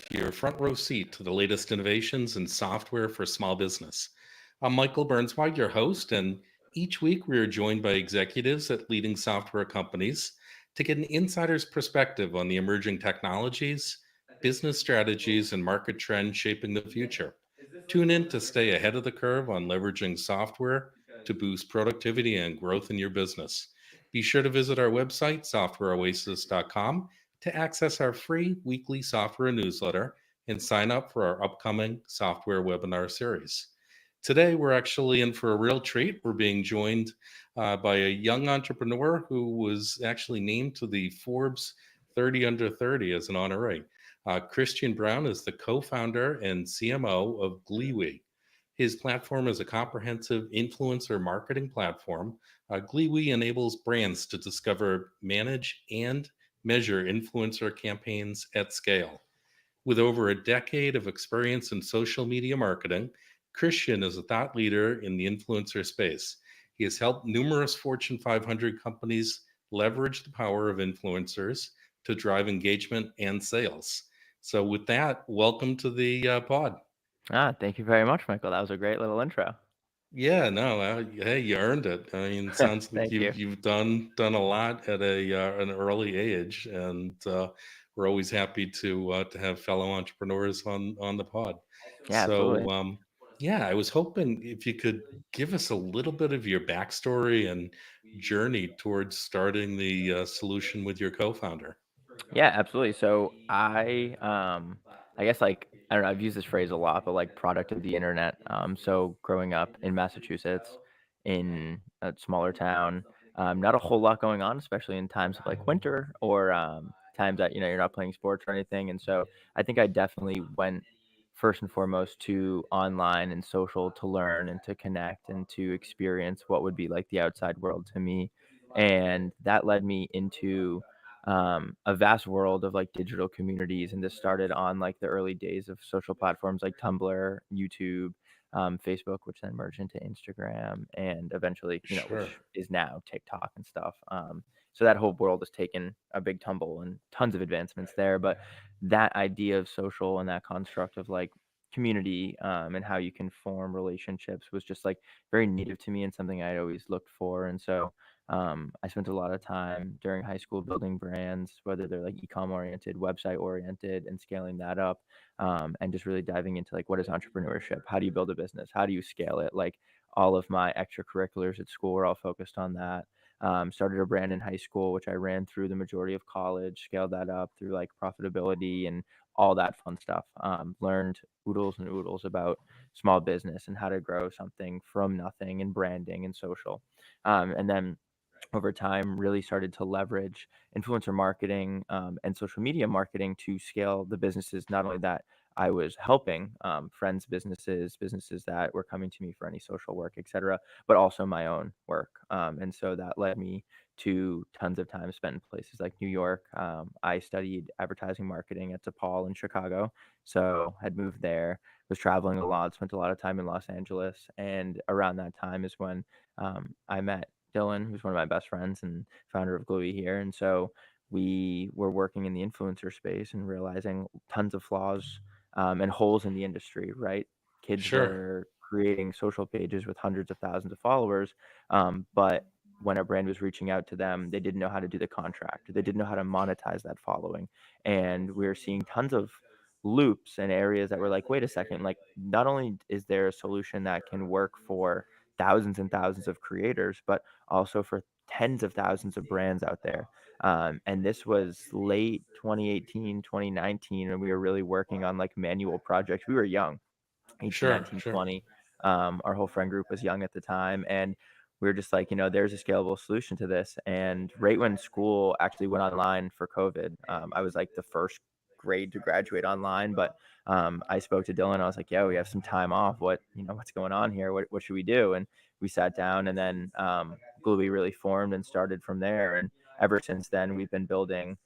your front row seat to the latest innovations in software for small business. I'm Michael Burnswide, your host, and each week we are joined by executives at leading software companies to get an insider's perspective on the emerging technologies, business strategies, and market trends shaping the future. Tune in to stay ahead of the curve on leveraging software to boost productivity and growth in your business. Be sure to visit our website, softwareoasis.com, to access our free weekly software newsletter and sign up for our upcoming software webinar series. Today, we're actually in for a real treat. We're being joined by a young entrepreneur who was actually named to the Forbes 30 Under 30 as an honoree. Christian Brown is the co founder and CMO of Glewee. His platform is a comprehensive influencer marketing platform. Glewee enables brands to discover, manage, and measure influencer campaigns at scale. With over a decade of experience in social media marketing, Christian is a thought leader in the influencer space. He has helped numerous Fortune 500 companies leverage the power of influencers to drive engagement and sales. So, with that, welcome to the pod. Thank you very much, Michael. That was a great little intro. Yeah, no, hey, you earned it. I mean, it sounds like Thank you. you've done a lot at an early age, and we're always happy to have fellow entrepreneurs on the pod. Yeah, absolutely. Yeah, I was hoping if you could give us a little bit of your backstory and journey towards starting the solution with your co-founder. Yeah, absolutely. So I guess I don't know, I've used this phrase a lot, but like product of the internet. So growing up in Massachusetts in a smaller town, not a whole lot going on, especially in times of like winter or times that, you're not playing sports or anything. And so I think I definitely went first and foremost to online and social to learn and to connect and to experience what would be like the outside world to me. And that led me into a vast world of like digital communities. And this started on like the early days of social platforms like Tumblr, YouTube, Facebook, which then merged into Instagram, and eventually, Sure, which is now TikTok and stuff. So that whole world has taken a big tumble and tons of advancements there. But that idea of social and that construct of like community and how you can form relationships was just like very native to me and something I'd always looked for. And so I spent a lot of time during high school building brands, whether they're like e-com oriented, website oriented, and scaling that up, and just really diving into like what is entrepreneurship? How do you build a business? How do you scale it? Like all of my extracurriculars at school were all focused on that. Started a brand in high school, which I ran through the majority of college, scaled that up through like profitability and all that fun stuff. Learned oodles and oodles about small business and how to grow something from nothing and branding and social. And then over time really started to leverage influencer marketing and social media marketing to scale the businesses not only that I was helping friends businesses that were coming to me for any social work etc but also my own work and so that led me to tons of time spent in places like New York. I studied advertising marketing at DePaul in Chicago, so had moved there, was traveling a lot, spent a lot of time in Los Angeles, and around that time is when I met Dylan, who's one of my best friends and founder of Glewee here. And so we were working in the influencer space and realizing tons of flaws and holes in the industry, right? Kids sure, were creating social pages with hundreds of thousands of followers, but when a brand was reaching out to them, they didn't know how to do the contract. They didn't know how to monetize that following. And we were seeing tons of loops and areas that were like, wait a second, like not only is there a solution that can work for thousands and thousands of creators, but also for tens of thousands of brands out there. And this was late 2018, 2019, and we were really working on like manual projects. We were young, 18, sure, 19, sure. 20. Our whole friend group was young at the time. And we were just like, there's a scalable solution to this. And right when school actually went online for COVID, I was like the first grade to graduate online. But I spoke to Dylan. I was like, yeah, we have some time off. What's going on here? What should we do? And we sat down and then Glue really formed and started from there. And ever since then, we've been building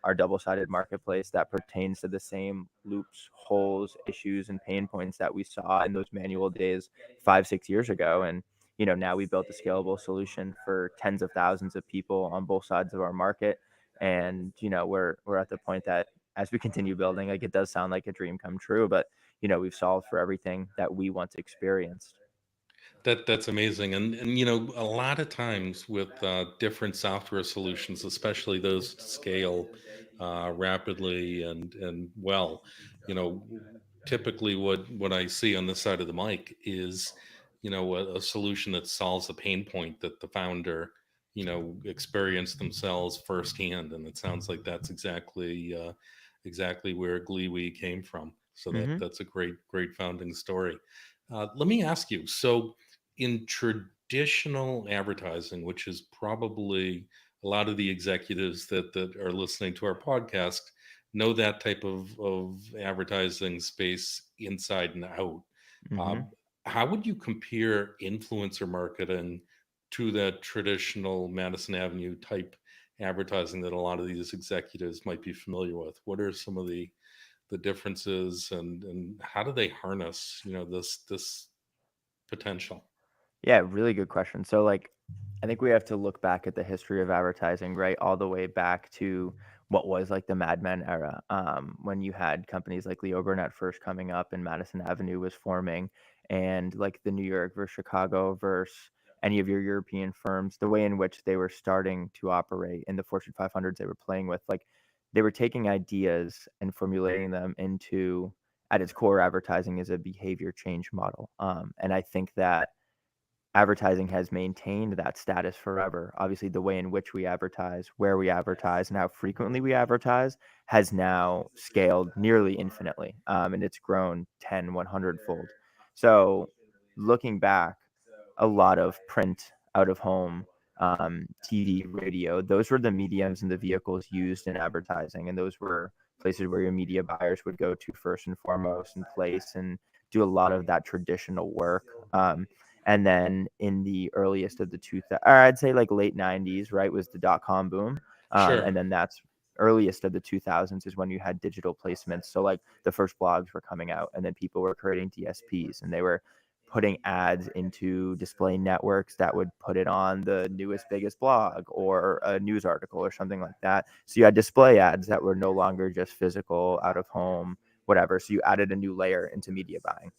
our double-sided marketplace that pertains to the same loops, holes, issues, and pain points that we saw in those manual days 5, 6 years ago. And now we built a scalable solution for tens of thousands of people on both sides of our market. And we're at the point that as we continue building, like, it does sound like a dream come true, but, we've solved for everything that we once experienced. That's amazing, and a lot of times with different software solutions, especially those that scale rapidly and well, you know, typically what I see on this side of the mic is, a solution that solves a pain point that the founder, experienced themselves firsthand, and it sounds like that's exactly where Glewee came from. So Mhm. that's a great founding story. Let me ask you. So, in traditional advertising, which is probably a lot of the executives that are listening to our podcast know that type of advertising space inside and out. Uh, Mhm. how would you compare influencer marketing to that traditional Madison Avenue type advertising that a lot of these executives might be familiar with? What are some of the differences, and how do they harness this potential? Yeah, really good question. So, like, I think we have to look back at the history of advertising, right? All the way back to what was like the Mad Men era, when you had companies like Leo Burnett first coming up and Madison Avenue was forming, and like the New York versus Chicago versus any of your European firms, the way in which they were starting to operate in the Fortune 500s they were playing with, like, they were taking ideas and formulating them into, at its core, advertising is a behavior change model. And I think that advertising has maintained that status forever. Obviously, the way in which we advertise, where we advertise, and how frequently we advertise has now scaled nearly infinitely. And it's grown 10, 100 fold. So, looking back, a lot of print, out of home, TV, radio, those were the mediums and the vehicles used in advertising. And those were places where your media buyers would go to first and foremost and place and do a lot of that traditional work. And then in the earliest of the or I'd say like late 90s, right, was the dot-com boom. Sure. And then that's earliest of the 2000s is when you had digital placements. So like the first blogs were coming out, and then people were creating DSPs, and they were putting ads into display networks that would put it on the newest, biggest blog or a news article or something like that. So you had display ads that were no longer just physical, out of home, whatever. So you added a new layer into media buying.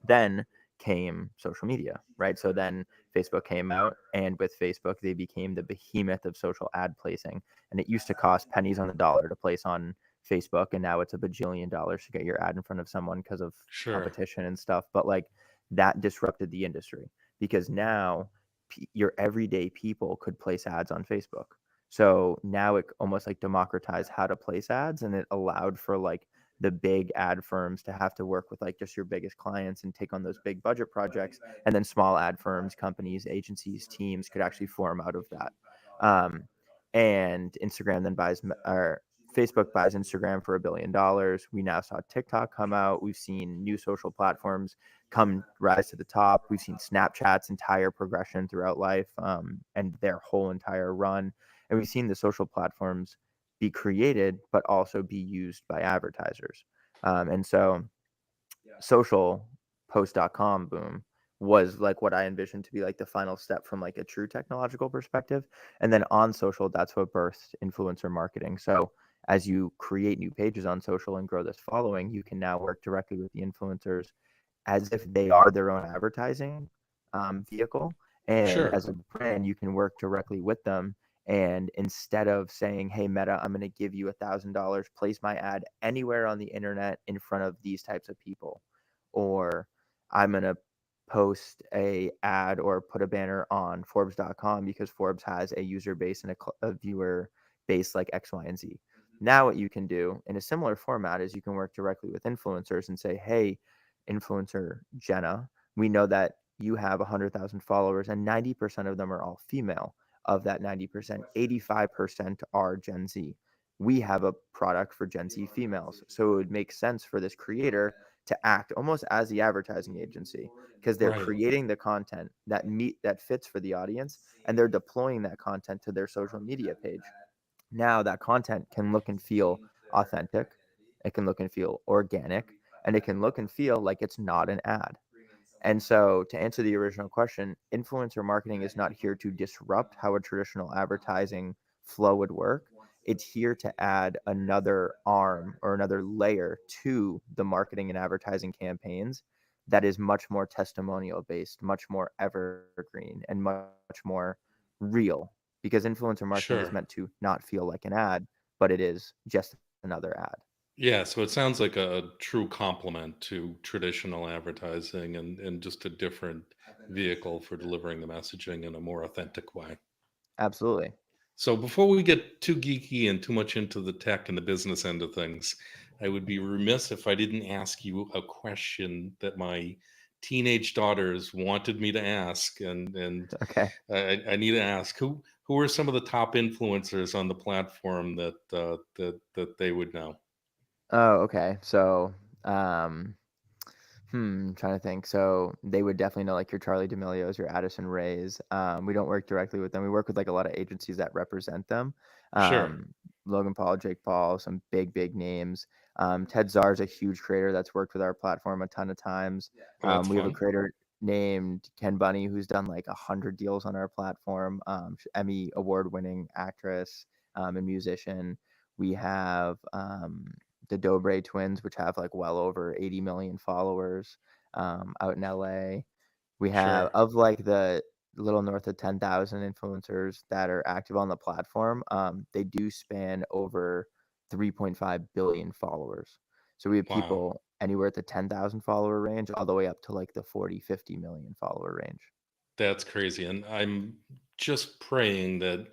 Then came social media, right? So then Facebook came out, and with Facebook, they became the behemoth of social ad placing. And it used to cost pennies on the dollar to place on Facebook, and now it's a bajillion dollars to get your ad in front of someone because of Sure. competition and stuff. But like, that disrupted the industry because now your everyday people could place ads on Facebook. So now it almost like democratized how to place ads, and it allowed for like the big ad firms to have to work with like just your biggest clients and take on those big budget projects, and then small ad firms, companies, agencies, teams could actually form out of that. um, and Instagram then buys, or Facebook buys Instagram for $1 billion. We now saw TikTok come out. We've seen new social platforms come rise to the top. We've seen Snapchat's entire progression throughout life, and their whole entire run. And we've seen the social platforms be created, but also be used by advertisers. And so social post.com boom was like what I envisioned to be like the final step from like a true technological perspective. And then on social, that's what birthed influencer marketing. So as you create new pages on social and grow this following, you can now work directly with the influencers as if they are their own advertising vehicle. And Sure. as a brand, you can work directly with them. And instead of saying, hey, Meta, I'm going to give you $1,000, place my ad anywhere on the internet in front of these types of people, or I'm going to post a ad or put a banner on Forbes.com because Forbes has a user base and a viewer base like X, Y, and Z. Now, what you can do in a similar format is you can work directly with influencers and say, hey, influencer Jenna, we know that you have 100,000 followers and 90% of them are all female. Of that 90%, 85% are Gen Z. We have a product for Gen Z females. So it would make sense for this creator to act almost as the advertising agency because they're Right. creating the content that fits for the audience, and they're deploying that content to their social media page. Now that content can look and feel authentic, it can look and feel organic, and it can look and feel like it's not an ad. And so, to answer the original question, influencer marketing is not here to disrupt how a traditional advertising flow would work. it's here to add another arm or another layer to the marketing and advertising campaigns that is much more testimonial based, much more evergreen, and much more real. Because influencer marketing is Sure. meant to not feel like an ad, but it is just another ad. Yeah, so it sounds like a true complement to traditional advertising and just a different vehicle for delivering the messaging in a more authentic way. Absolutely. So before we get too geeky and too much into the tech and the business end of things, I would be remiss if I didn't ask you a question that my teenage daughters wanted me to ask, and Okay. I need to ask who are some of the top influencers on the platform that they would know? Oh, okay. So, trying to think. So they would definitely know like your Charlie D'Amelio's, your Addison Rays. We don't work directly with them. We work with like a lot of agencies that represent them. Sure. Um, Logan Paul, Jake Paul, some big names. Ted Czar's a huge creator that's worked with our platform a ton of times. Well, that's We have a fun. creator named Ken Bunny who's done like 100 deals on our platform. Emmy award-winning actress and musician. We have the Dobre twins, which have like well over 80 million followers out in LA. We have, Sure. of like the little north of 10,000 influencers that are active on the platform, they do span over 3.5 billion followers. So we have Wow. people anywhere at the 10,000 follower range all the way up to like the 40, 50 million follower range. That's crazy. And I'm just praying that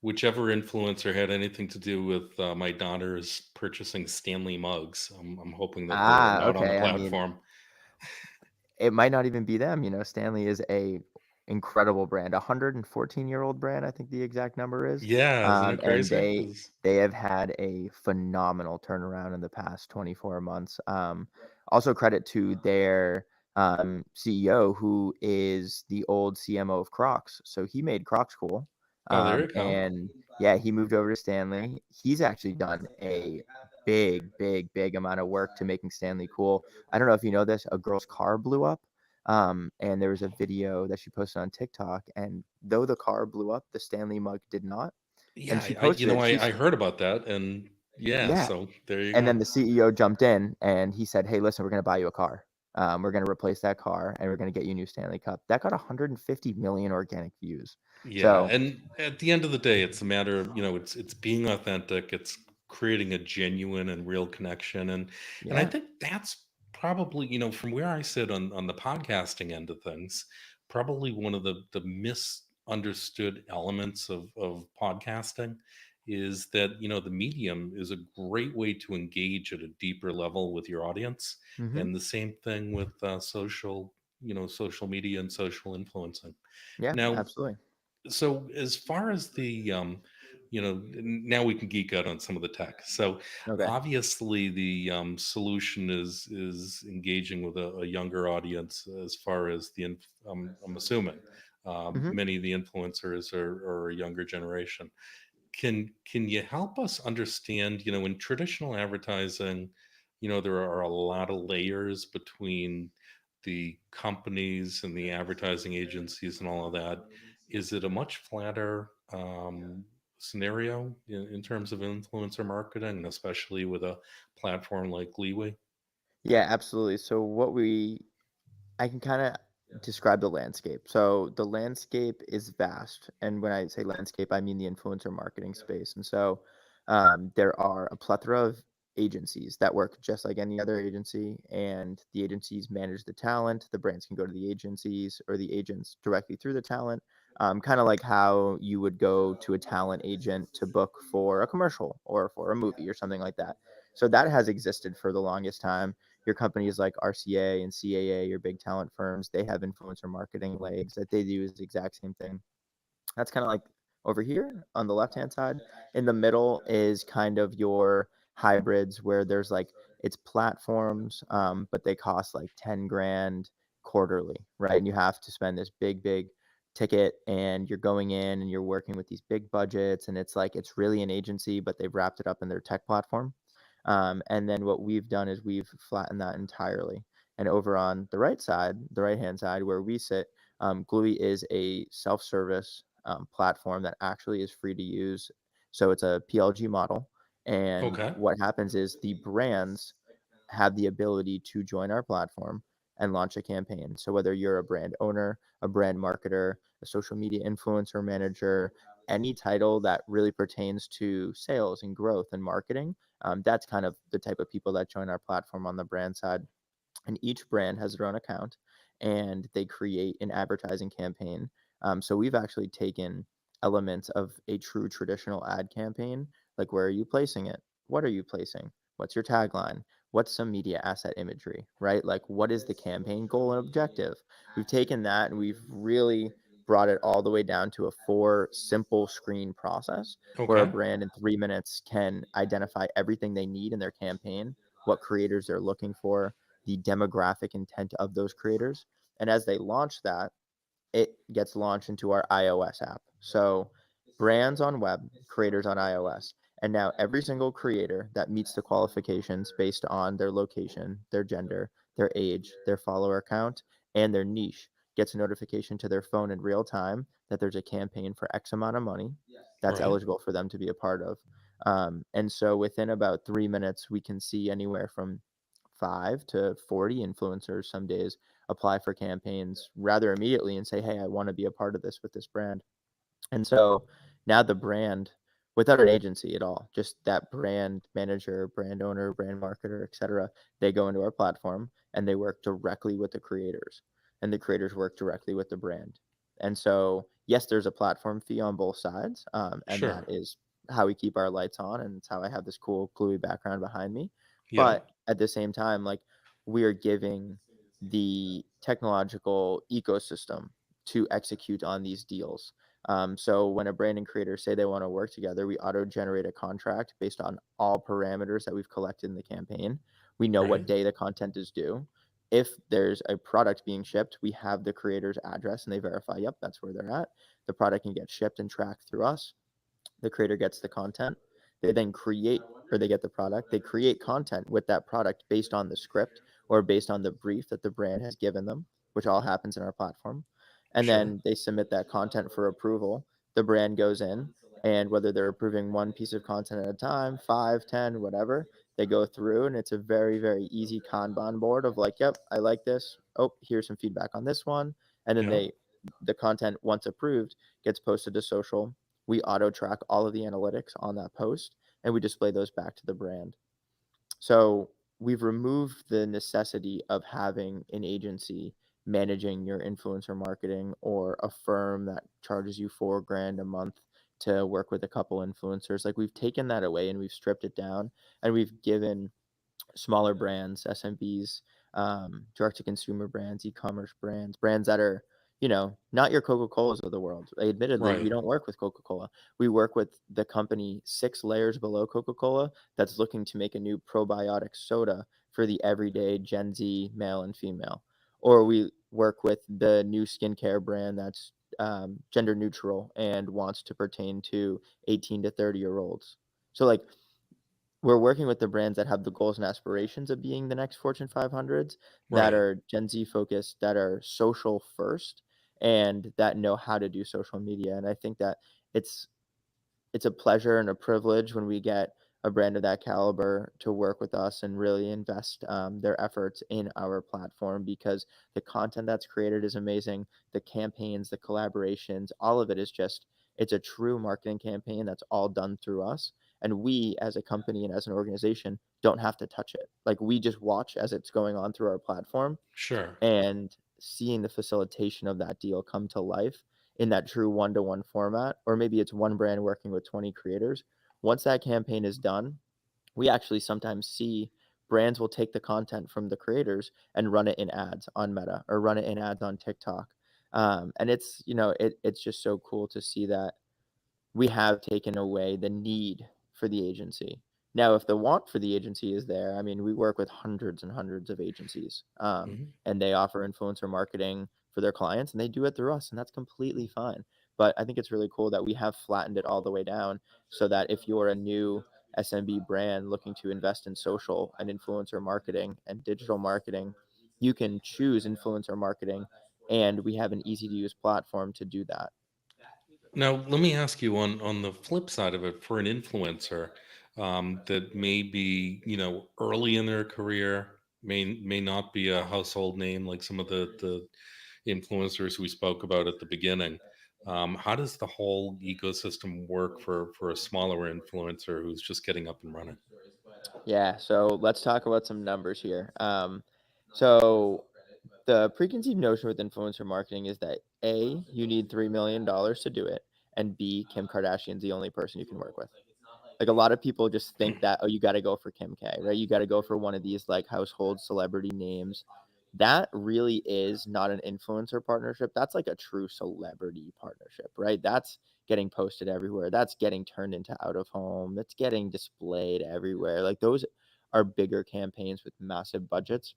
whichever influencer had anything to do with my daughters purchasing Stanley mugs, I'm hoping that they're Ah, not on the okay. I mean, platform. it might not even be them. Stanley is a incredible brand, a 114-year-old brand, I think the exact number is. Yeah, isn't it And crazy? they have had a phenomenal turnaround in the past 24 months. Also credit to their CEO, who is the old CMO of Crocs. So he made Crocs cool. Oh, there you go. And yeah, he moved over to Stanley. He's actually done a big amount of work to making Stanley cool. I don't know if you know this, a girl's car blew up. And there was a video that she posted on TikTok, and though the car blew up, the Stanley mug did not. Yeah, And she posted it. I heard about that, and yeah, Yeah. so there you And go. then the CEO jumped in and he said, "Hey, listen, we're going to buy you a car. We're going to replace that car and we're going to get you a new Stanley Cup." That got 150 million organic views. Yeah, So and at the end of the day, it's a matter of, it's being authentic, it's creating a genuine and real connection, and I yeah. think that's probably, from where I sit on the podcasting end of things, probably one of the misunderstood elements of podcasting is that, the medium is a great way to engage at a deeper level with your audience, Hmm. and the same thing with social media and social influencing. Yeah, Now, absolutely. so as far as now we can geek out on some of the tech. So Okay. obviously the solution is engaging with a younger audience as far as I'm assuming Hmm. many of the influencers are a younger generation. Can you help us understand, in traditional advertising, there are a lot of layers between the companies and the advertising agencies and all of that. Is it a much flatter scenario in terms of influencer marketing, especially with a platform like Glewee? Yeah, absolutely. So I can kind of describe the landscape. So the landscape is vast, and when I say landscape, I mean the influencer marketing space. And so there are a plethora of agencies that work just like any other agency, and the agencies manage the talent. The brands can go to the agencies or the agents directly through the talent. Kind of like how you would go to a talent agent to book for a commercial or for a movie or something like that. So that has existed for the longest time. Your companies like RCA and CAA, your big talent firms, they have influencer marketing legs that they do is the exact same thing. That's kind of like over here on the left hand side. In the middle is kind of your hybrids where there's like it's platforms, but they cost like 10 grand quarterly, right? And you have to spend this big ticket and you're going in and you're working with these big budgets and it's like it's really an agency, but they've wrapped it up in their tech platform. And then what we've done is we've flattened that entirely. And over on the right side, the right hand side where we sit, Glewee is a self-service platform that actually is free to use. So it's a PLG model. And Okay. what happens is the brands have the ability to join our platform and launch a campaign. So whether you're a brand owner, a brand marketer, a social media influencer manager, any title that really pertains to sales and growth and marketing, that's kind of the type of people that join our platform on the brand side. And each brand has their own account and they create an advertising campaign. So we've actually taken elements of a true traditional ad campaign, like where are you placing it? What are you placing? What's your tagline? What's some media asset imagery, right? Like what is the campaign goal and objective? We've taken that and we've really brought it all the way down to a 4 simple screen process where a Okay. brand in 3 minutes can identify everything they need in their campaign, what creators they're looking for, the demographic intent of those creators. And as they launch that, it gets launched into our iOS app. So brands on web, creators on iOS. And now every single creator that meets the qualifications based on their location, their gender, their age, their follower count, and their niche gets a notification to their phone in real time that there's a campaign for X amount of money that's Right. eligible for them to be a part of. And so within about 3 minutes, we can see anywhere from 5 to 40 influencers some days apply for campaigns rather immediately and say, hey, I want to be a part of this with this brand. And so now the brand, without an agency at all, just that brand manager, brand owner, brand marketer, etc., they go into our platform and they work directly with the creators, and the creators work directly with the brand. And so, yes, there's a platform fee on both sides, and that Sure. is how we keep our lights on, and it's how I have this cool Glewee background behind me. Yeah. But at the same time, like we are giving the technological ecosystem to execute on these deals. So when a brand and creator say they want to work together, we auto generate a contract based on all parameters that we've collected in the campaign. We know what Right. day the content is due. If there's a product being shipped, we have the creator's address and they verify, yep, that's where they're at. The product can get shipped and tracked through us. The creator gets the content. They then create, or they get the product. They create content with that product based on the script or based on the brief that the brand has given them, which all happens in our platform. And Sure. then they submit that content for approval. The brand goes in, and whether they're approving one piece of content at a time, 5, 10, whatever, they go through, and it's a very, very easy Kanban board of like, yep, I like this. Oh, here's some feedback on this one. And then Yeah. the content, once approved, gets posted to social. We auto track all of the analytics on that post and we display those back to the brand. So we've removed the necessity of having an agency managing your influencer marketing or a firm that charges you 4 grand a month to work with a couple influencers. Like we've taken that away and we've stripped it down and we've given smaller brands, SMBs, direct to consumer brands, e-commerce brands, brands that are, not your Coca-Colas of the world. Admittedly, we Right. don't work with Coca-Cola. We work with the company 6 layers below Coca-Cola that's looking to make a new probiotic soda for the everyday Gen Z male and female. Or we work with the new skincare brand that's gender neutral and wants to pertain to 18 to 30-year-olds. So like we're working with the brands that have the goals and aspirations of being the next Fortune 500s, that Right. are Gen Z focused, that are social first, and that know how to do social media. And I think that it's it's a pleasure and a privilege when we get a brand of that caliber to work with us and really invest their efforts in our platform because the content that's created is amazing. The campaigns, the collaborations, all of it is just, it's a true marketing campaign that's all done through us. And we, as a company and as an organization, don't have to touch it. Like we just watch as it's going on through our platform Sure. and seeing the facilitation of that deal come to life in that true one-to-one format, or maybe it's one brand working with 20 creators. Once that campaign is done, we actually sometimes see brands will take the content from the creators and run it in ads on Meta or run it in ads on TikTok. And it's, it's just so cool to see that we have taken away the need for the agency. Now, if the want for the agency is there, I mean, we work with hundreds and hundreds of agencies, Mhm. and they offer influencer marketing for their clients, and they do it through us, and that's completely fine. But I think it's really cool that we have flattened it all the way down so that if you're a new SMB brand looking to invest in social and influencer marketing and digital marketing, you can choose influencer marketing, and we have an easy to use platform to do that. Now, let me ask you on the flip side of it, for an influencer that may be, early in their career, may not be a household name like some of the influencers we spoke about at the beginning. How does the whole ecosystem work for a smaller influencer who's just getting up and running? Yeah, so let's talk about some numbers here. So the preconceived notion with influencer marketing is that A, you need $3 million to do it, and B, Kim Kardashian's the only person you can work with. Like a lot of people just think that, oh, you got to go for Kim K, right? You got to go for one of these like household celebrity names. That really is not an influencer partnership. That's like a true celebrity partnership, right? That's getting posted everywhere. That's getting turned into out of home. That's getting displayed everywhere. Like those are bigger campaigns with massive budgets.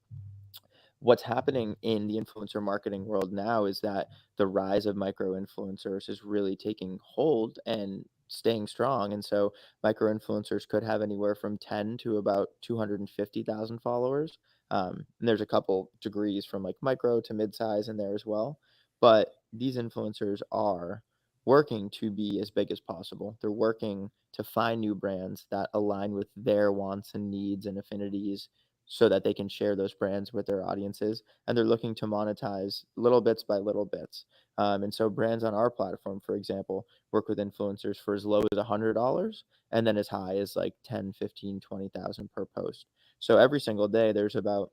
What's happening in the influencer marketing world now is that the rise of micro influencers is really taking hold and staying strong. And so micro influencers could have anywhere from 10 to about 250,000 followers. And there's a couple degrees from like micro to mid-size in there as well. But these influencers are working to be as big as possible. They're working to find new brands that align with their wants and needs and affinities so that they can share those brands with their audiences, and they're looking to monetize little bits by little bits. And so brands on our platform, for example, work with influencers for as low as $100 and then as high as like 10, 15, 20,000 per post. So every single day there's about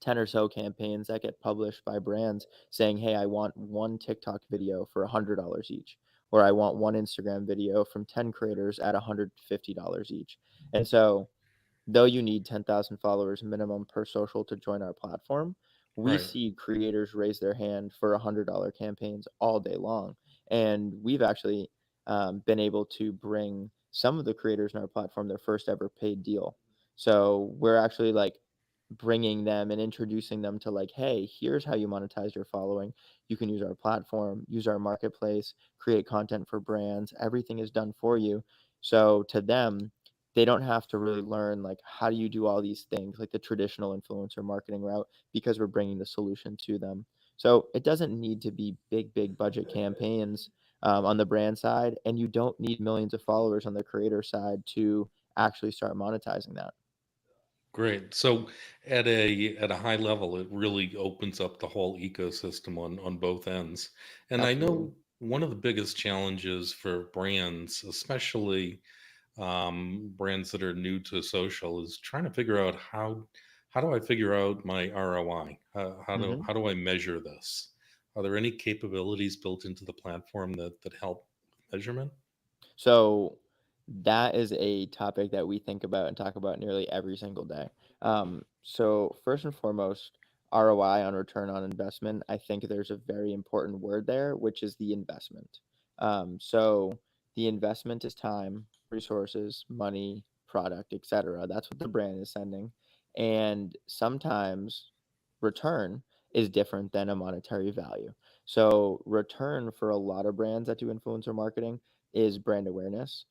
10 or so campaigns that get published by brands saying, hey, I want one TikTok video for $100 each, or I want one Instagram video from 10 creators at $150 each. And so though you need 10,000 followers minimum per social to join our platform, we Right. see creators raise their hand for $100 campaigns all day long. And we've actually been able to bring some of the creators in our platform their first ever paid deal. So we're actually like bringing them and introducing them to like, hey, here's how you monetize your following. You can use our platform, use our marketplace, create content for brands. Everything is done for you. So to them, they don't have to really learn like how do you do all these things like the traditional influencer marketing route because we're bringing the solution to them. So it doesn't need to be big budget campaigns on the brand side, and you don't need millions of followers on the creator side to actually start monetizing that. Great. So at a high level, it really opens up the whole ecosystem on both ends. And I Absolutely. know one of the biggest challenges for brands, especially brands that are new to social, is trying to figure out how do I figure out my ROI? Mhm. How do I measure this? Are there any capabilities built into the platform that help measurement? So that is a topic that we think about and talk about nearly every single day. So first and foremost, ROI on return on investment. I think there's a very important word there, which is the investment. So the investment is time, resources, money, product, etc. That's what the brand is sending, and sometimes return is different than a monetary value. So return for a lot of brands that do influencer marketing is brand awareness,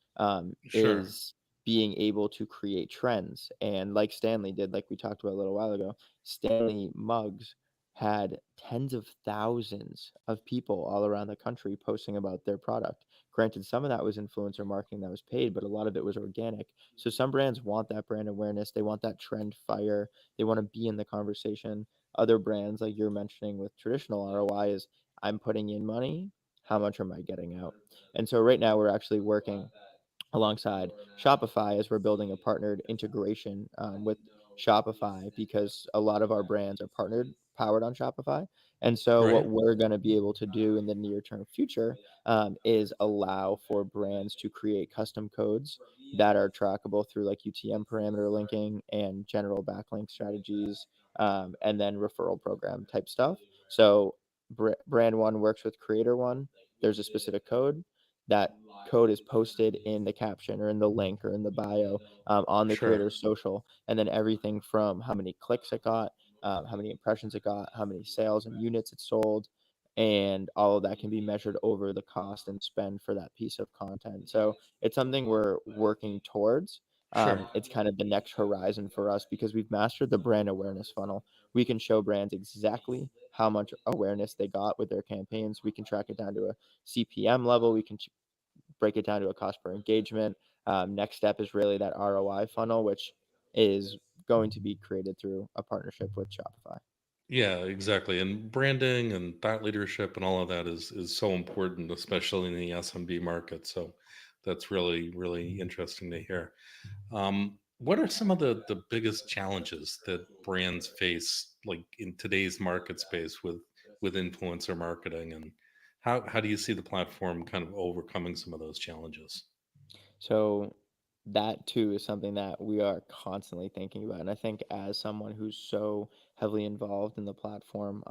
Sure. is being able to create trends. And like Stanley did, like we talked about a little while ago, Stanley mugs had tens of thousands of people all around the country posting about their product. Granted, some of that was influencer marketing that was paid, but a lot of it was organic. So some brands want that brand awareness, they want that trend fire, they want to be in the conversation. Other brands, like you're mentioning with traditional ROI, is I'm putting in money, how much am I getting out? And so right now we're actually working alongside Shopify as we're building a partnered integration with Shopify because a lot of our brands are powered on Shopify. And so what Right. we're going to be able to do in the near term future is allow for brands to create custom codes that are trackable through like UTM parameter linking and general backlink strategies, and then referral program type stuff. So brand one works with creator one. There's a specific code. That code is posted in the caption or in the link or in the bio on the Sure. creator's social. And then everything from how many clicks it got, how many impressions it got, how many sales and units it sold, and all of that can be measured over the cost and spend for that piece of content. So it's something we're working towards. Sure. It's kind of the next horizon for us because we've mastered the brand awareness funnel. We can show brands exactly how much awareness they got with their campaigns. We can track it down to a CPM level. We can break it down to a cost per engagement. Next step is really that ROI funnel, which is going to be created through a partnership with Shopify. Yeah, exactly. And branding and thought leadership and all of that is so important, especially in the SMB market. So that's really interesting to hear. What are some of the biggest challenges that brands face, like in today's market space with influencer marketing, and how do you see the platform kind of overcoming some of those challenges? So that too is something that we are constantly thinking about. And I think as someone who's so heavily involved in the platform,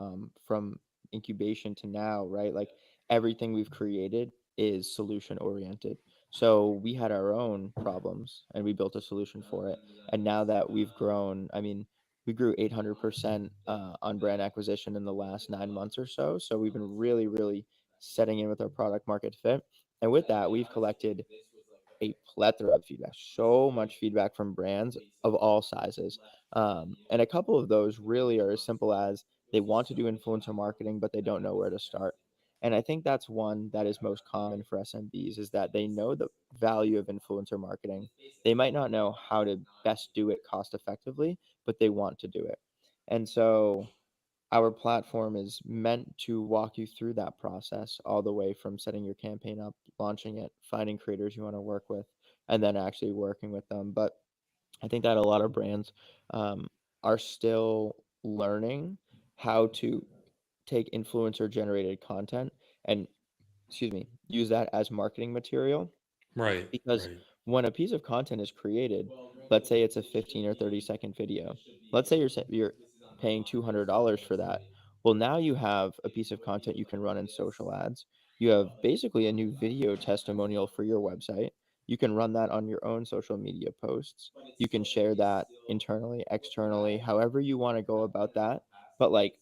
from incubation to now, right? Like everything we've created is solution oriented. So we had our own problems and we built a solution for it. And now that we've grown, I mean, we grew 800% on brand acquisition in the last 9 months or so. So we've been really setting in with our product market fit. And with that, we've collected a plethora of feedback, so much feedback from brands of all sizes. And a couple of those really are as simple as they want to do influencer marketing, but they don't know where to start. And I think that's one that is most common for SMBs is that they know the value of influencer marketing. They might not know how to best do it cost effectively, but they want to do it. And so our platform is meant to walk you through that process all the way from setting your campaign up, launching it, finding creators you want to work with, and then actually working with them. But I think that a lot of brands um, are still learning how to take influencer generated content and, excuse me, use that as marketing material Right, because right. when a piece of content is created, let's say it's a 15 or 30-second video. Let's say you're paying $200 for that. Well, now you have a piece of content you can run in social ads. You have basically a new video testimonial for your website. You can run that on your own social media posts. You can share that internally, externally, however you want to go about that. But like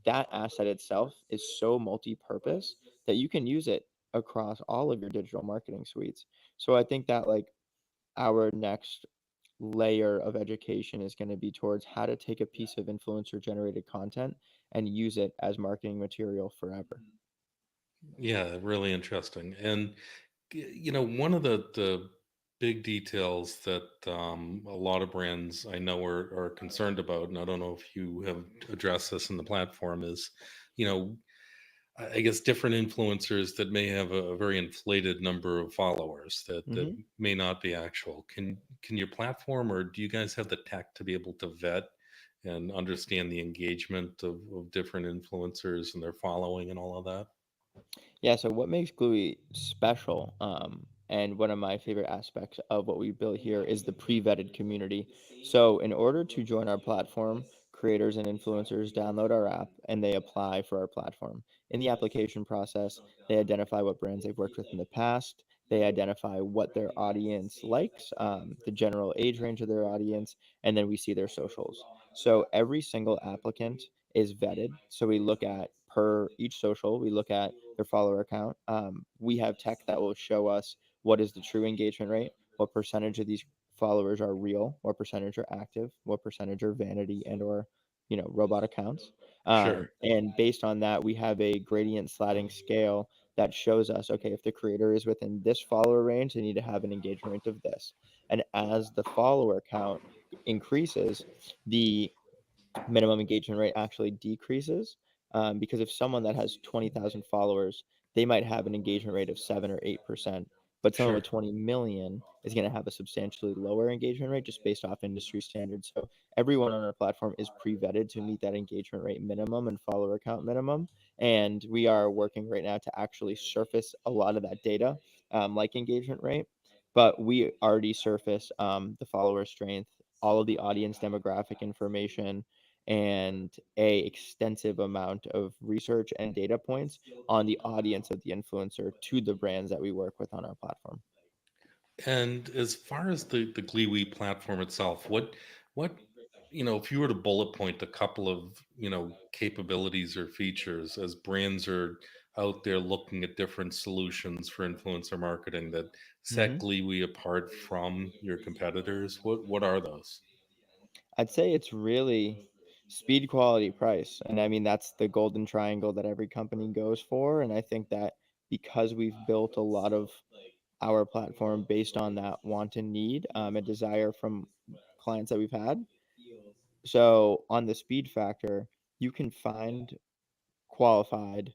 that asset itself is so multi-purpose that you can use it across all of your digital marketing suites. So I think that like our next layer of education is going to be towards how to take a piece of influencer generated content and use it as marketing material forever. Yeah, really interesting. And one of the big details that a lot of brands I know are concerned about, and I don't know if you have addressed this in the platform, is you know I guess different influencers that may have a very inflated number of followers that Hmm. may not be actual. Can your platform, or do you guys have the tech to be able to vet and understand the engagement of different influencers and their following and all of that? Yeah, so what makes Glewee special, and one of my favorite aspects of what we build here is the pre-vetted community. So in order to join our platform, creators and influencers download our app and they apply for our platform. In the application process, they identify what brands they've worked with in the past. They identify what their audience likes, the general age range of their audience, and then we see their socials. So every single applicant is vetted. So we look at per each social, we look at their follower count. We have tech that will show us what is the true engagement rate, what percentage of these followers are real, what percentage are active, what percentage are vanity and or robot accounts. Sure, And based on that, we have a gradient sliding scale that shows us okay if the creator is within this follower range, they need to have an engagement rate of this. And as the follower count increases, the minimum engagement rate actually decreases, because if someone that has 20,000 followers, they might have an engagement rate of 7 or 8%, but someone with sure. 20 million is going to have a substantially lower engagement rate just based off industry standards. So everyone on our platform is pre-vetted to meet that engagement rate minimum and follower count minimum. And we are working right now to actually surface a lot of that data, like engagement rate. But we already surface the follower strength, all of the audience demographic information, and a extensive amount of research and data points on the audience of the influencer to the brands that we work with on our platform. And as far as the Glewee platform itself, what if you were to bullet point a couple of capabilities or features as brands are out there looking at different solutions for influencer marketing that set Hmm. Glewee apart from your competitors, what are those? I'd say it's really Speed, quality, price. And I mean, that's the golden triangle that every company goes for. And I think that because we've built a lot of our platform based on that want and need, and desire from clients that we've had. So on the speed factor, you can find qualified,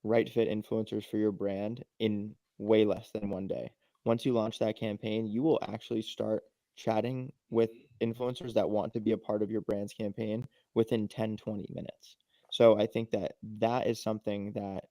right fit influencers for your brand in way less than 1 day. Once you launch that campaign, you will actually start chatting with influencers that want to be a part of your brand's campaign within 10, 20 minutes. So I think that that is something that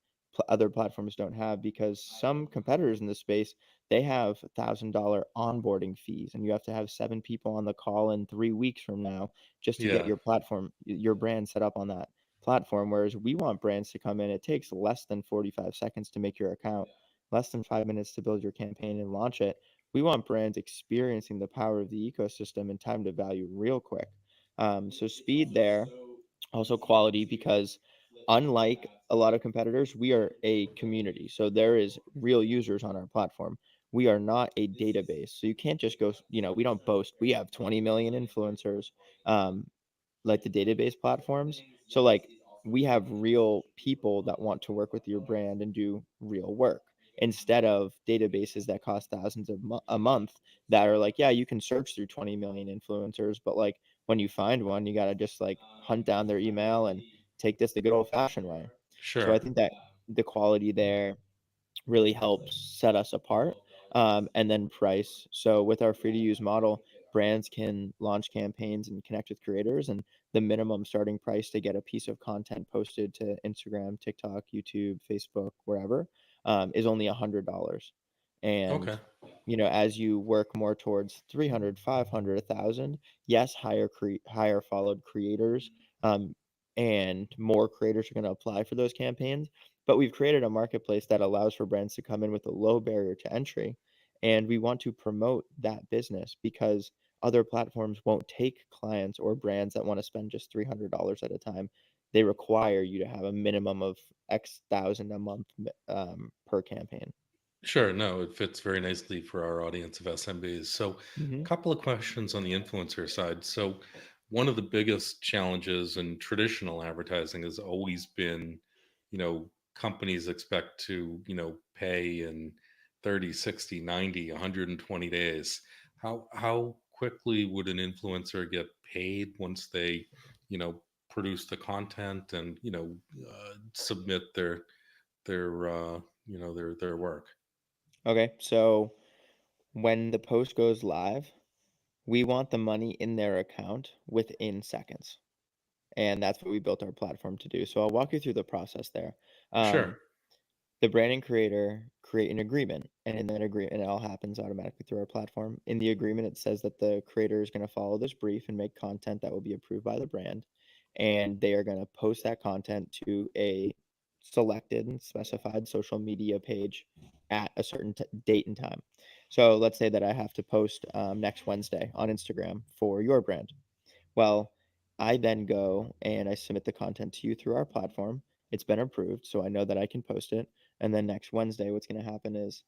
other platforms don't have, because some competitors in the space, they have $1,000 onboarding fees, and you have to have 7 people on the call in 3 weeks from now just to get Yeah, your platform, your brand set up on that platform. Whereas we want brands to come in, it takes less than 45 seconds to make your account, less than 5 minutes to build your campaign and launch it. We want brands experiencing the power of the ecosystem and time to value real quick. So speed there, also quality, because unlike a lot of competitors, we are a community. So there is real users on our platform. We are not a database. So you can't just go, we don't boast, we have 20 million influencers. Um, like the database platforms. So like we have real people that want to work with your brand and do real work, instead of databases that cost thousands a month, that are like, yeah, you can search through 20 million influencers, but like when you find one, you got to just like hunt down their email and take this the good old fashioned way. So I sure. think that the quality there really helps set us apart. And then price. So with our free to use model, brands can launch campaigns and connect with creators, and the minimum starting price to get a piece of content posted to Instagram, TikTok, YouTube, Facebook, wherever, is only $100. And Okay. as you work more towards 300, 500, 1,000, yes, higher followed creators, um, and more creators are going to apply for those campaigns. But we've created a marketplace that allows for brands to come in with a low barrier to entry. And we want to promote that business, because other platforms won't take clients or brands that want to spend just $300 at a time. They require you to have a minimum of X thousand a month, per campaign. Sure. No, it fits very nicely for our audience of SMBs. So, a Hmm. couple of questions on the influencer side. So, one of the biggest challenges in traditional advertising has always been, companies expect to, pay in 30, 60, 90, 120 days. How quickly would an influencer get paid once they, produce the content and, submit their work? Okay, so when the post goes live, we want the money in their account within seconds. And that's what we built our platform to do. So I'll walk you through the process there. Sure. Um, the branding creator create an agreement, and in that agreement, it all happens automatically through our platform. In the agreement, it says that the creator is going to follow this brief and make content that will be approved by the brand, and they are going to post that content to a selected and specified social media page at a certain date and time. So let's say that I have to post, next Wednesday on Instagram for your brand. Well, I then go and I submit the content to you through our platform. It's been approved, so I know that I can post it. And then next Wednesday, what's going to happen is,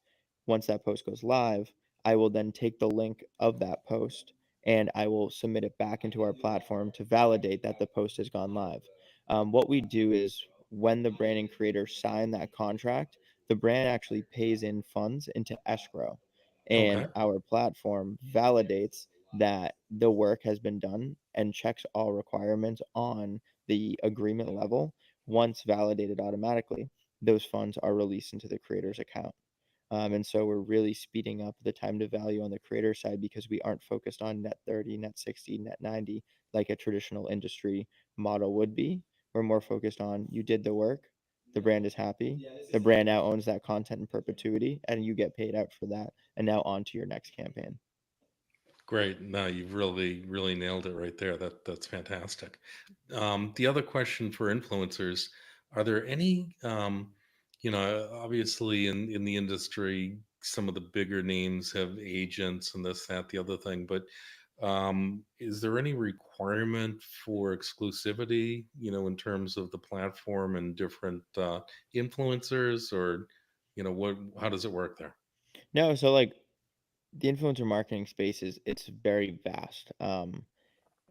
once that post goes live, I will then take the link of that post and I will submit it back into our platform to validate that the post has gone live. What we do is, when the branding creator sign that contract, the brand actually pays in funds into escrow, and Okay. our platform validates that the work has been done and checks all requirements on the agreement level. Once validated automatically, those funds are released into the creator's account. And so we're really speeding up the time to value on the creator side, because we aren't focused on net 30, net 60, net 90 like a traditional industry model would be. We're more focused on, you did the work, the brand is happy, the brand now owns that content in perpetuity, and you get paid out for that. And now on to your next campaign. Great. No, you've really, really nailed it right there. That's fantastic. The other question for influencers: are there any, obviously in the industry, some of the bigger names have agents and this, that, the other thing, but is there any requirement for exclusivity, in terms of the platform and different influencers, or, how does it work there? No, so like the influencer marketing space is, it's very vast.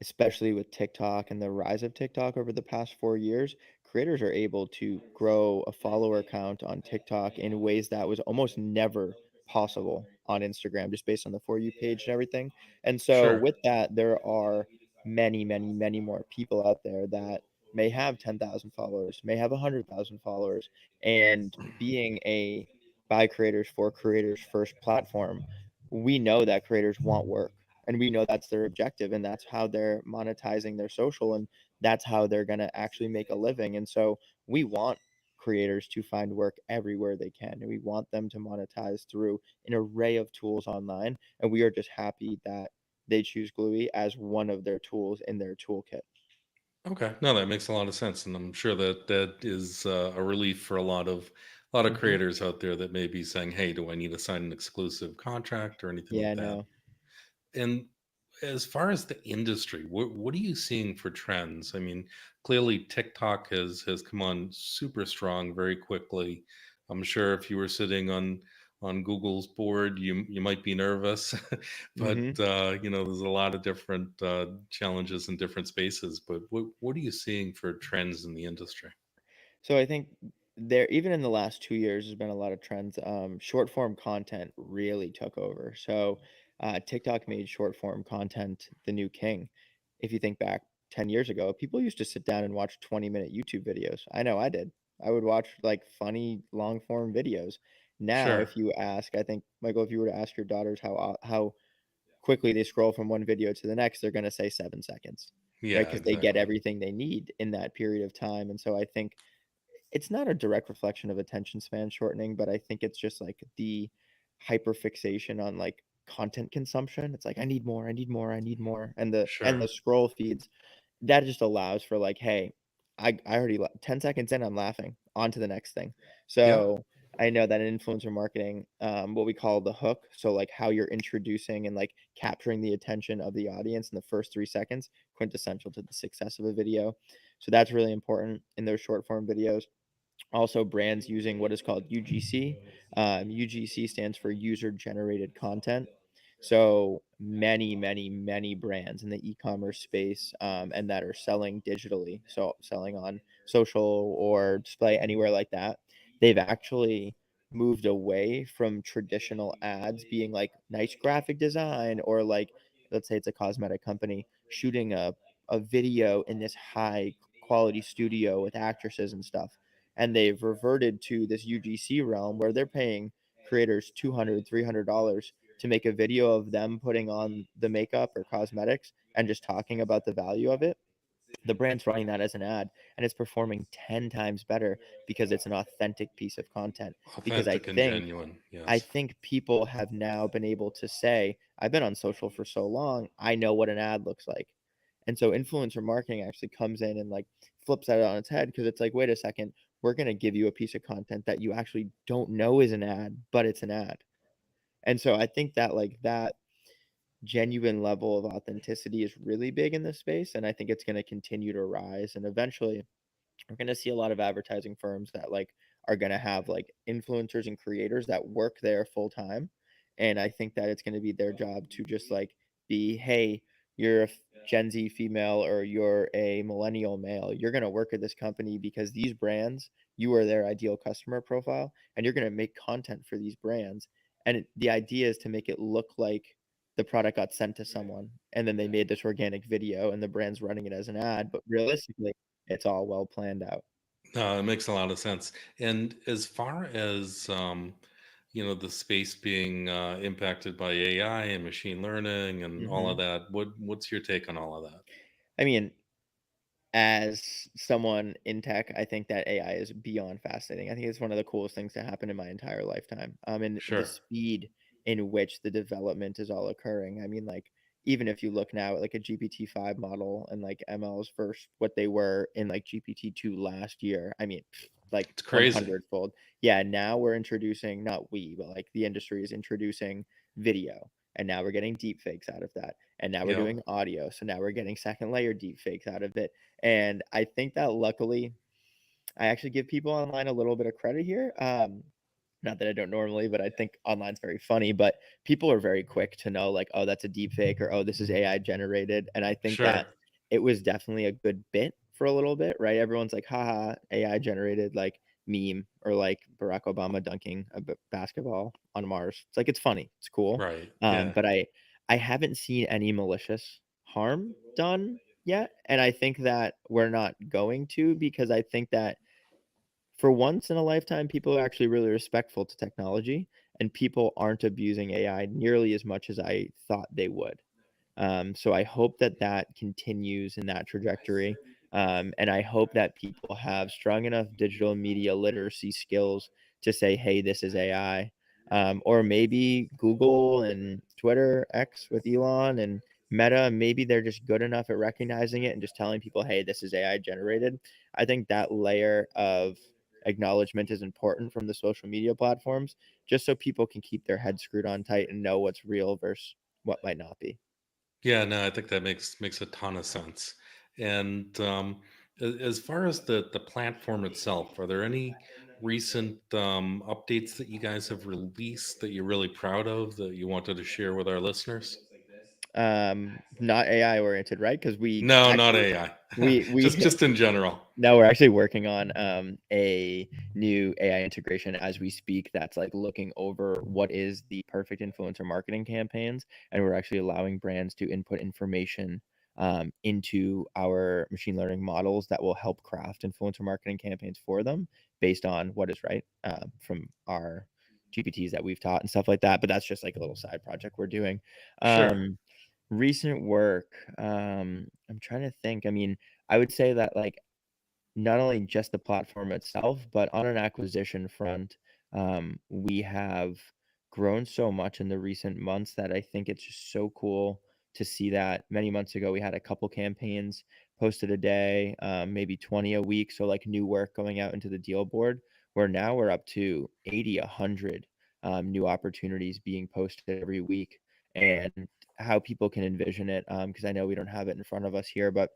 especially with TikTok and the rise of TikTok over the past 4 years, creators are able to grow a follower count on TikTok in ways that was almost never possible on Instagram, just based on the For You page and everything. And so, Sure. with that, there are many, many, many more people out there that may have 10,000 followers, may have 100,000 followers, and being a by creators for creators first platform, we know that creators want work and we know that's their objective and that's how they're monetizing their social and that's how they're going to actually make a living. And so we want creators to find work everywhere they can, and we want them to monetize through an array of tools online, and we are just happy that they choose Glewee as one of their tools in their toolkit. Okay. No, that makes a lot of sense, and I'm sure that that is a relief for a lot of Hmm. creators out there that may be saying, "Hey, do I need to sign an exclusive contract or anything like Yeah, that?" no. And as far as the industry, what are you seeing for trends? I mean, clearly TikTok has come on super strong very quickly. I'm sure if you were sitting on Google's board, you might be nervous, but Hmm. there's a lot of different challenges in different spaces. But what are you seeing for trends in the industry? So I think there, even in the last 2 years, there's been a lot of trends. Short form content really took over. So TikTok made short form content the new king. If you think back 10 years ago, people used to sit down and watch 20-minute YouTube videos. I know I did. I would watch like funny long form videos. Now, Sure. if you ask, I think Michael, if you were to ask your daughters how quickly they scroll from one video to the next, they're going to say 7 seconds, right? Yeah, Because they get exactly. everything they need in that period of time. And so I think it's not a direct reflection of attention span shortening, but I think it's just like the hyperfixation on like content consumption. It's like I need more, I need more, I need more, and the Sure. endless scroll feeds that just allows for like, hey, I already 10 seconds in, I'm laughing. On to the next thing. Yep. So I know that in influencer marketing, what we call the hook, so like how you're introducing and like capturing the attention of the audience in the first 3 seconds, quintessential to the success of a video. So that's really important in those short form videos. Also, brands using what is called UGC. UGC stands for user generated content. So many, many, many brands in the e-commerce space, and that are selling digitally, so selling on social or display anywhere like that, they've actually moved away from traditional ads being like nice graphic design or like, let's say it's a cosmetic company shooting a video in this high quality studio with actresses and stuff, and they've reverted to this UGC realm where they're paying creators $200, $300 to make a video of them putting on the makeup or cosmetics and just talking about the value of it. The brand's running that as an ad and it's performing 10 times better because it's an authentic piece of content. Because Authentic and genuine. I Yes. think people have now been able to say, I've been on social for so long, I know what an ad looks like. And so influencer marketing actually comes in and like flips that on its head because it's like, wait a second, we're going to give you a piece of content that you actually don't know is an ad, but it's an ad. And so I think that like that genuine level of authenticity is really big in this space. And I think it's going to continue to rise. And eventually, we're going to see a lot of advertising firms that like are going to have like influencers and creators that work there full time, and I think that it's going to be their job to just like be, hey, you're a Gen Z female or you're a millennial male, you're going to work at this company because these brands, you are their ideal customer profile and you're going to make content for these brands, and the idea is to make it look like the product got sent to someone and then they made this organic video and the brand's running it as an ad, but realistically it's all well planned out. No, it makes a lot of sense. And as far as the space being impacted by AI and machine learning and all of Mhm. that, what's your take on all of that? I mean, as someone in tech, I think that AI is beyond fascinating. I think it's one of the coolest things to happen in my entire lifetime. And the Sure. speed in which the development is all occurring. I mean, like even if you look now at like a GPT-5 model and like MLs versus what they were in like GPT-2 last year, I mean, like It's crazy. 100 fold. Yeah, now we're introducing, not we, but like the industry is introducing video. And now we're getting deep fakes out of that. And now we're Yep. doing audio. So now we're getting second layer deep fakes out of it, and I think that luckily, I actually give people online a little bit of credit here. not that I don't normally, but I think online's very funny, but people are very quick to know like, "Oh, that's a deep fake," or, "Oh, this is AI generated," and I think Sure. that it was definitely a good bit for a little bit, right? Everyone's like, "Haha, AI generated," like, meme or like Barack Obama dunking a basketball on Mars. It's like, it's funny, it's cool, Right. Yeah. but I haven't seen any malicious harm done yet, and I think that we're not going to because I think that for once in a lifetime, people are actually really respectful to technology, and people aren't abusing AI nearly as much as I thought they would. So I hope that that continues in that trajectory. And I hope that people have strong enough digital media literacy skills to say, hey, this is AI. Or maybe Google and Twitter, X with Elon and Meta, maybe they're just good enough at recognizing it and just telling people, hey, this is AI generated. I think that layer of acknowledgement is important from the social media platforms, just so people can keep their heads screwed on tight and know what's real versus what might not be. Yeah, no, I think that makes a ton of sense. And as far as the platform itself, are there any recent updates that you guys have released that you're really proud of that you wanted to share with our listeners? Not AI oriented, right? Because No, not AI. we Just in general. no, we're actually working on a new AI integration as we speak that's like looking over what is the perfect influencer marketing campaigns, and we're actually allowing brands to input information into our machine learning models that will help craft influencer marketing campaigns for them based on what is right from our GPTs that we've taught and stuff like that. But that's just like a little side project we're doing. Sure. Um, Recent work, I'm trying to think. I mean, I would say that like not only just the platform itself, but on an acquisition front, we have grown so much in the recent months that I think it's just so cool to see that many months ago we had a couple campaigns posted a day, maybe 20 a week. So like new work going out into the deal board, where now we're up to 80, 100 new opportunities being posted every week. And how people can envision it, because I know we don't have it in front of us here, but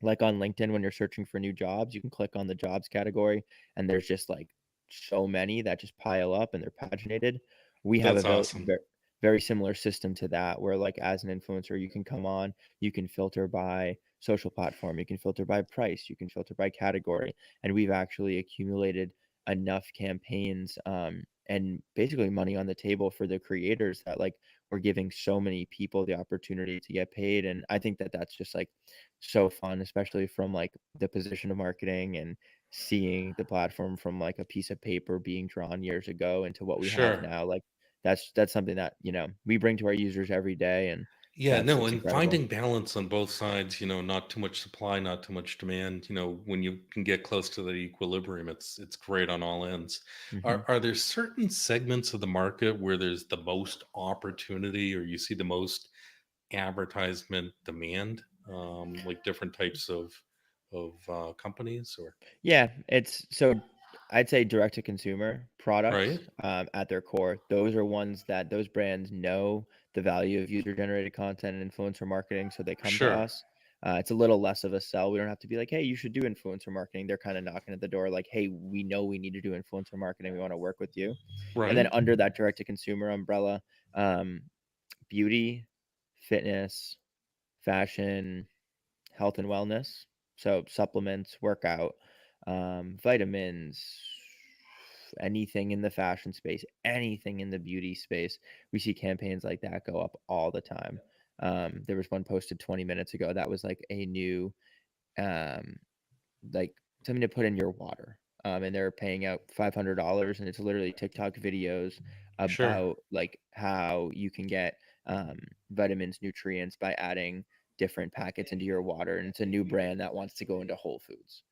like on LinkedIn, when you're searching for new jobs, you can click on the jobs category, and there's just like so many that just pile up and they're paginated. We have a That's awesome. very similar system to that, where like as an influencer, you can come on, you can filter by social platform, you can filter by price, you can filter by category, and we've actually accumulated enough campaigns and basically money on the table for the creators that like we're giving so many people the opportunity to get paid. And I think that that's just like so fun, especially from like the position of marketing and seeing the platform from like a piece of paper being drawn years ago into what we have Sure. now. Like that's something that, you know, we bring to our users every day, and Yeah, that's no, it's and incredible. finding balance on both sides, not too much supply, not too much demand, when you can get close to the equilibrium, it's great on all ends. Mhm. Are there certain segments of the market where there's the most opportunity or you see the most advertisement demand? Like different types of companies or Yeah, it's so I'd say direct to consumer right? products at their core. Those are ones that those brands know the value of user generated content and influencer marketing, so they come to Sure. us. It's a little less of a sell. We don't have to be like, hey, you should do influencer marketing. They're kind of knocking at the door, like, hey, we know we need to do influencer marketing. We want to work with you. And then Right? under that direct to consumer umbrella, um, beauty, fitness, fashion, health and wellness. So supplements, workout, vitamins, anything in the fashion space, anything in the beauty space. We see campaigns like that go up all the time. There was one posted 20 minutes ago that was like a new um, like something to put in your water. And they're paying out $500, and it's literally TikTok videos Sure. about like how you can get um, vitamins, nutrients by adding different packets into your water. And it's a new brand that wants to go into Whole Foods.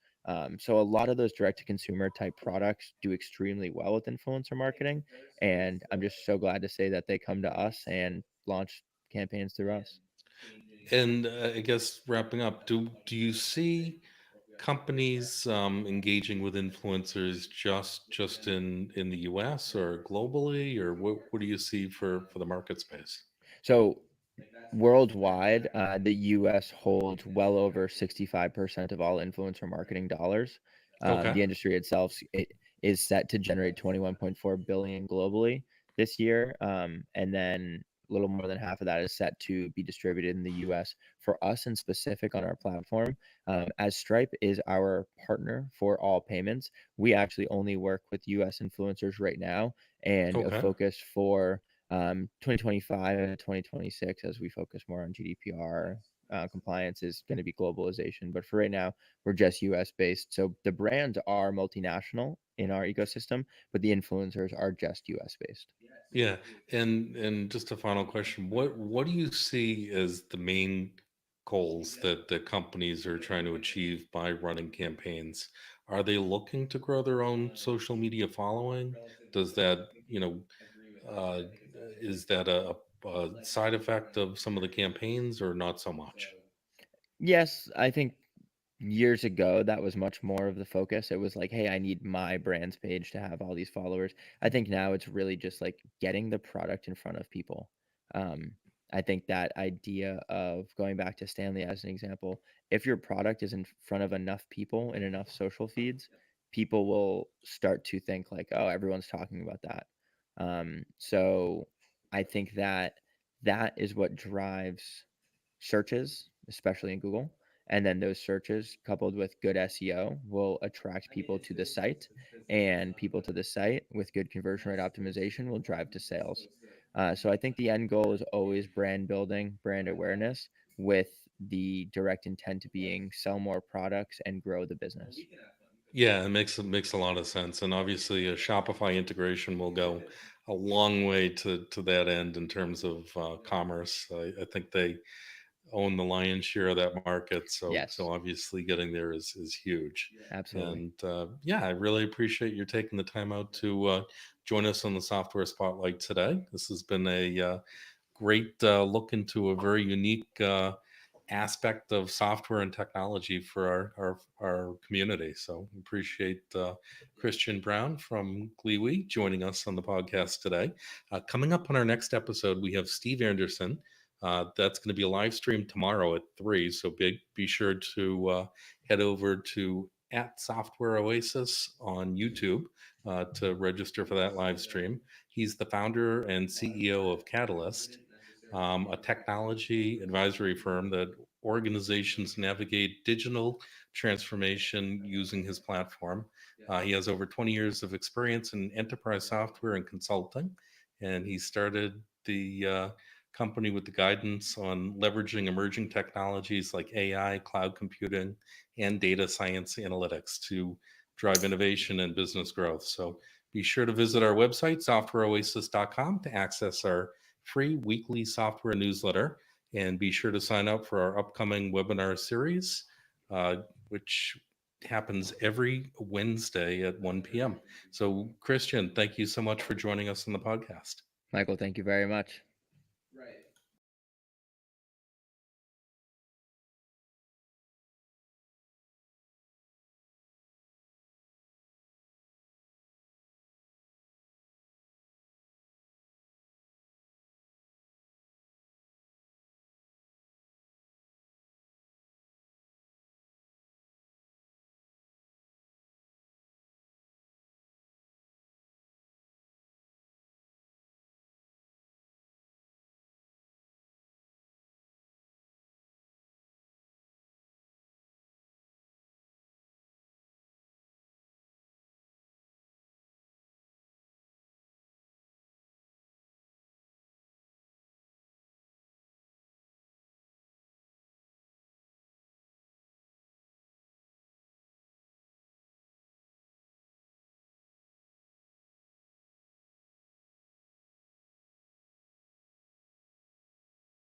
So a lot of those direct to consumer type products do extremely well with influencer marketing. And I'm just so glad to say that they come to us and launch campaigns through us. And I guess wrapping up, do you see companies engaging with influencers just in the US or globally, or what do you see for the market space? So worldwide, the US holds well over 65% of all influencer marketing dollars. Okay. The industry itself is set to generate 21.4 billion globally this year, and then a little more than half of that is set to be distributed in the U.S. For us in specific on our platform, as Stripe is our partner for all payments, we actually only work with U.S. influencers right now, and a Okay. focus for 2025 and 2026, as we focus more on GDPR compliance, is going to be globalization. But for right now, we're just US based. So the brands are multinational in our ecosystem, but the influencers are just US based. Yeah, and just a final question: what do you see as the main goals that the companies are trying to achieve by running campaigns? Are they looking to grow their own social media following? Does that, uh, is that a side effect of some of the campaigns, or not so much? Yes, I think years ago that was much more of the focus. It was like, hey, I need my brand's page to have all these followers. I think now it's really just like getting the product in front of people. um, I think that idea of going back to Stanley as an example, if your product is in front of enough people in enough social feeds, people will start to think like, oh, everyone's talking about that. So I think that that is what drives searches, especially in Google. And then those searches, coupled with good SEO, will attract people to the site. And people to the site with good conversion rate optimization will drive to sales. So I think the end goal is always brand building, brand awareness, with the direct intent being sell more products and grow the business. Yeah, it makes a lot of sense, and obviously a Shopify integration will go a long way to that end in terms of commerce. I think they own the lion's share of that market, so Yes, obviously getting there is huge. absolutely. And yeah, I really appreciate you taking the time out to join us on the Software Spotlight today. This has been a great look into a very unique aspect of software and technology for our community. So appreciate Christian Brown from Glewee joining us on the podcast today. Coming up on our next episode, we have Steve Anderson. That's going to be a live stream tomorrow at 3. So be sure to head over to at Software Oasis on YouTube to register for that live stream. He's the founder and CEO of Catalyst, a technology advisory firm that organizations navigate digital transformation using his platform. He has over 20 years of experience in enterprise software and consulting, and he started the company with the guidance on leveraging emerging technologies like AI, cloud computing, and data science analytics to drive innovation and business growth. So be sure to visit our website, softwareoasis.com, to access our free weekly software newsletter. And be sure to sign up for our upcoming webinar series, uh, which happens every Wednesday at 1 p.m. So, Christian, thank you so much for joining us on the podcast. Michael, thank you very much.